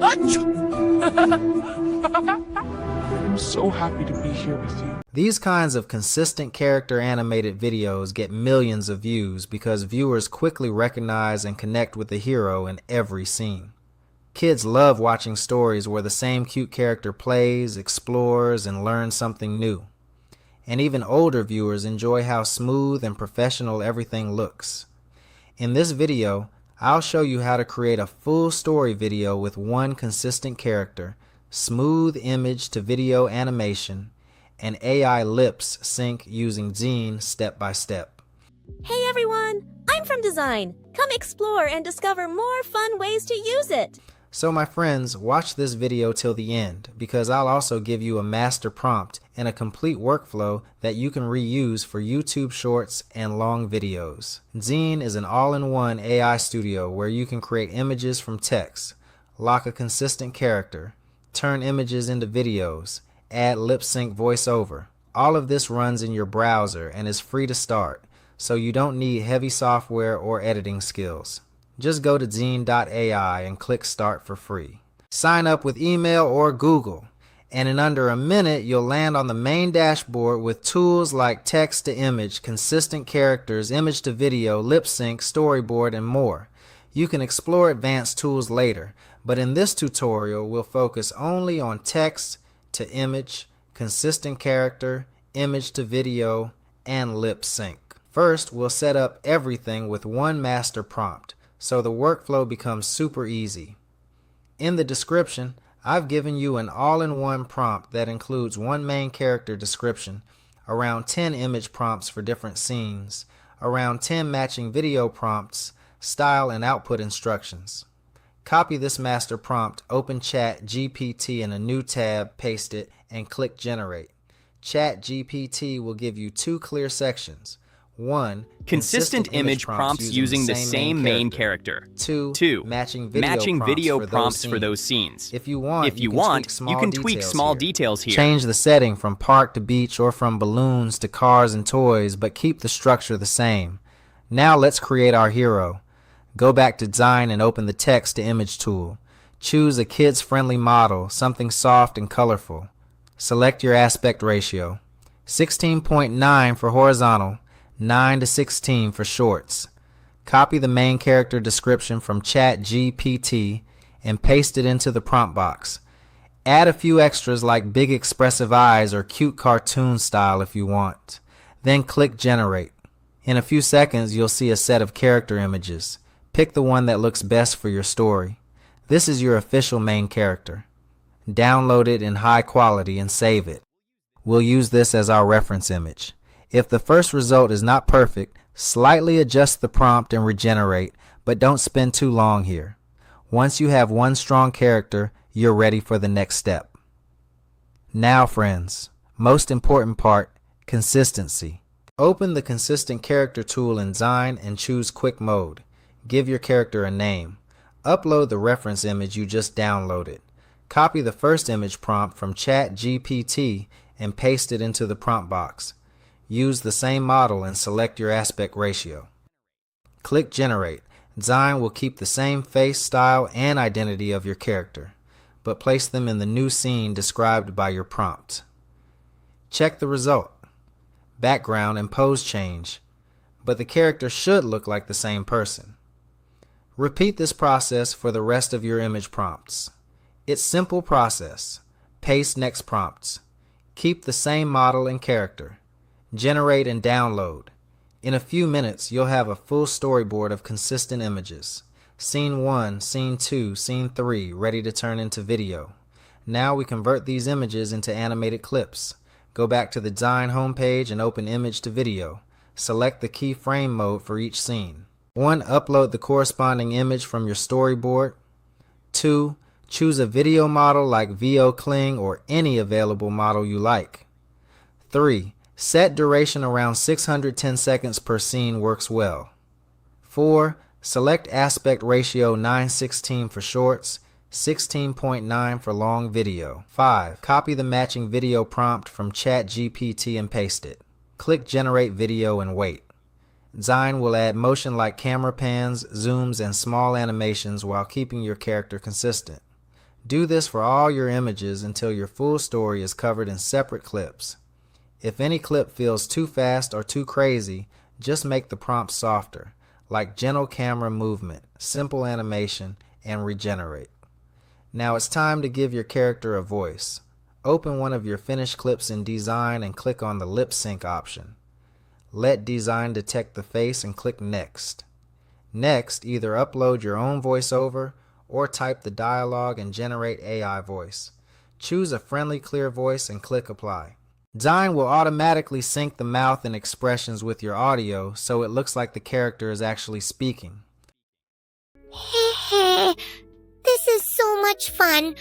I'm so happy to be here with you. These kinds of consistent character animated videos get millions of views because viewers quickly recognize and connect with the hero in every scene. Kids love watching stories where the same cute character plays, explores, and learns something new. And even older viewers enjoy how smooth and professional everything looks. In this video, I'll show you how to create a full story video with one consistent character, smooth image to video animation, and AI lips sync using Dzine step by step. Hey everyone, I'm from Design. Come explore and discover more fun ways to use it. So my friends, watch this video till the end because I'll also give you a master prompt and a complete workflow that you can reuse for YouTube shorts and long videos. Dzine is an all-in-one AI studio where you can create images from text, lock a consistent character, turn images into videos, add lip sync voiceover. All of this runs in your browser and is free to start, so you don't need heavy software or editing skills. Just go to Dzine AI and click Start for free. Sign up with email or Google, and in under a minute you'll land on the main dashboard with tools like text to image, consistent characters, image to video, lip sync, storyboard, and more. You can explore advanced tools later, but in this tutorial we'll focus only on text to image, consistent character, image to video, and lip sync. First, we'll set up everything with one master prompt, so the workflow becomes super easy. In the description, I've given you an all-in-one prompt that includes one main character description, around 10 image prompts for different scenes, around 10 matching video prompts, style and output instructions. Copy this master prompt, open ChatGPT in a new tab, paste it, and click Generate. ChatGPT will give you two clear sections. 1. Consistent image prompts using the same main character. 2. Matching video prompts for those scenes. If you want, you can tweak small details here. Change the setting from park to beach or from balloons to cars and toys, but keep the structure the same. Now let's create our hero. Go back to Dzine and open the text to image tool. Choose a kids-friendly model, something soft and colorful. Select your aspect ratio. 16.9 for horizontal, 9:16 for shorts. Copy the main character description from ChatGPT and paste it into the prompt box. Add a few extras like big expressive eyes or cute cartoon style if you want. Then click Generate. In a few seconds, you'll see a set of character images. Pick the one that looks best for your story. This is your official main character. Download it in high quality and save it. We'll use this as our reference image. If the first result is not perfect, slightly adjust the prompt and regenerate, but don't spend too long here. Once you have one strong character, you're ready for the next step. Now, friends, most important part, consistency. Open the Consistent Character tool in Dzine and choose Quick Mode. Give your character a name. Upload the reference image you just downloaded. Copy the first image prompt from ChatGPT and paste it into the prompt box. Use the same model and select your aspect ratio. Click Generate. Dzine will keep the same face, style, and identity of your character, but place them in the new scene described by your prompt. Check the result. Background and pose change, but the character should look like the same person. Repeat this process for the rest of your image prompts. It's simple process. Paste next prompts. Keep the same model and character. Generate and download. In a few minutes, you'll have a full storyboard of consistent images. Scene 1, Scene 2, Scene 3, ready to turn into video. Now we convert these images into animated clips. Go back to the Dzine homepage and open Image to Video. Select the keyframe mode for each scene. 1. Upload the corresponding image from your storyboard. 2. Choose a video model like VO Kling or any available model you like. 3. Set duration around 610 seconds per scene works well. 4. Select aspect ratio 9:16 for shorts, 16.9 for long video. 5. Copy the matching video prompt from ChatGPT and paste it. Click Generate Video and wait. Dzine will add motion like camera pans, zooms, and small animations while keeping your character consistent. Do this for all your images until your full story is covered in separate clips. If any clip feels too fast or too crazy, just make the prompt softer, like gentle camera movement, simple animation, and regenerate. Now it's time to give your character a voice. Open one of your finished clips in Dzine and click on the lip sync option. Let Dzine detect the face and click Next. Next, either upload your own voiceover or type the dialogue and generate AI voice. Choose a friendly, clear voice and click Apply. Dzine will automatically sync the mouth and expressions with your audio so it looks like the character is actually speaking. This is so much fun.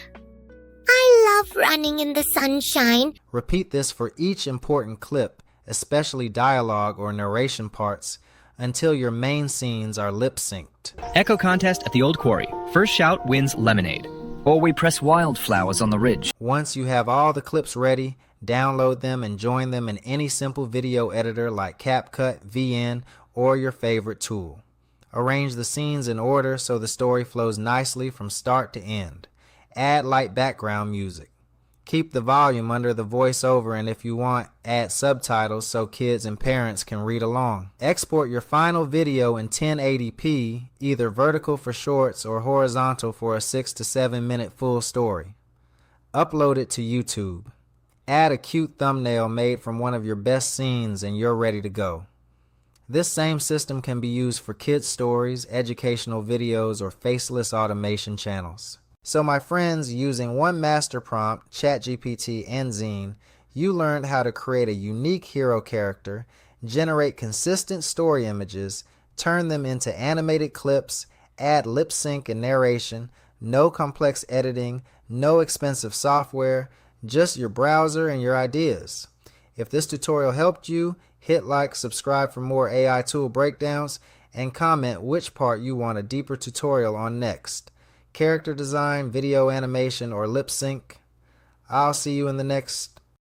I love running in the sunshine. Repeat this for each important clip, especially dialogue or narration parts, until your main scenes are lip-synced. Echo contest at the Old Quarry. First shout wins lemonade. Or we press wildflowers on the ridge. Once you have all the clips ready, download them and join them in any simple video editor like CapCut, VN, or your favorite tool. Arrange the scenes in order so the story flows nicely from start to end. Add light background music. Keep the volume under the voiceover, and if you want, add subtitles so kids and parents can read along. Export your final video in 1080p, either vertical for shorts or horizontal for a 6 to 7 minute full story. Upload it to YouTube. Add a cute thumbnail made from one of your best scenes and you're ready to go. This same system can be used for kids' stories, educational videos, or faceless automation channels. So my friends, using one master prompt, ChatGPT and Dzine, you learned how to create a unique hero character, generate consistent story images, turn them into animated clips, add lip sync and narration, no complex editing, no expensive software, just your browser and your ideas. If this tutorial helped you, hit like, subscribe for more AI tool breakdowns, and comment which part you want a deeper tutorial on next. Character design, video animation, or lip sync. I'll see you in the next